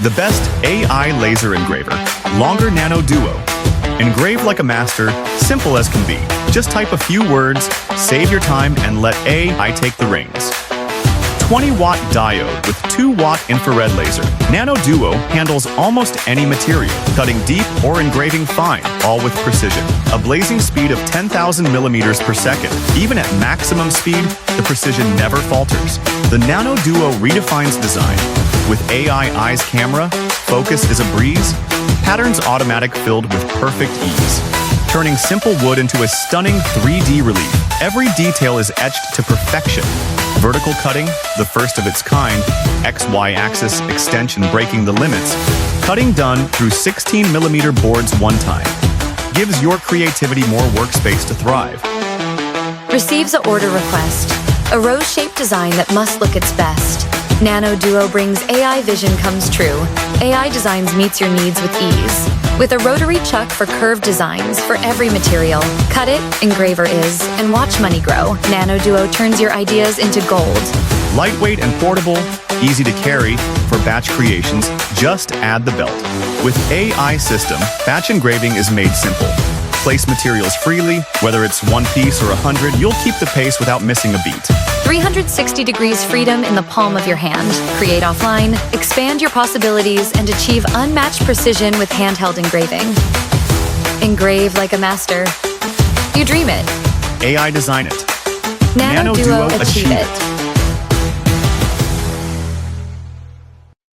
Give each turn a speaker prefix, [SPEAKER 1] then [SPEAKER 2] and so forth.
[SPEAKER 1] The best AI laser engraver. Longer Nano Duo. Engrave like a master, simple as can be. Just type a few words, save your time, and let AI take the reins. 20-watt diode with 2-watt infrared laser. Nano Duo handles almost any material, cutting deep or engraving fine, all with precision. A blazing speed of 10,000 millimeters per second. Even at maximum speed, the precision never falters. The Nano Duo redefines design. With AI Eyes camera, focus is a breeze, patterns automatic filled with perfect ease. Turning simple wood into a stunning 3D relief. Every detail is etched to perfection. Vertical cutting, the first of its kind, XY axis extension breaking the limits. Cutting done through 16mm boards one time. Gives your creativity more workspace to thrive.
[SPEAKER 2] Receives an order request. A rose-shaped design that must look its best. Nano Duo brings AI vision comes true. AI Designs meets your needs with ease. With a rotary chuck for curved designs for every material. Cut it, Engraver is, and watch money grow. Nano Duo turns your ideas into gold.
[SPEAKER 1] Lightweight and portable, easy to carry. For batch creations, just add the belt. With AI system, batch engraving is made simple. Place materials freely, whether it's one piece or 100, you'll keep the pace without missing a beat.
[SPEAKER 2] 360 degrees freedom in the palm of your hand. Create offline, expand your possibilities, and achieve unmatched precision with handheld engraving. Engrave like a master. You dream it.
[SPEAKER 1] AI design it.
[SPEAKER 2] Nano Duo achieve it.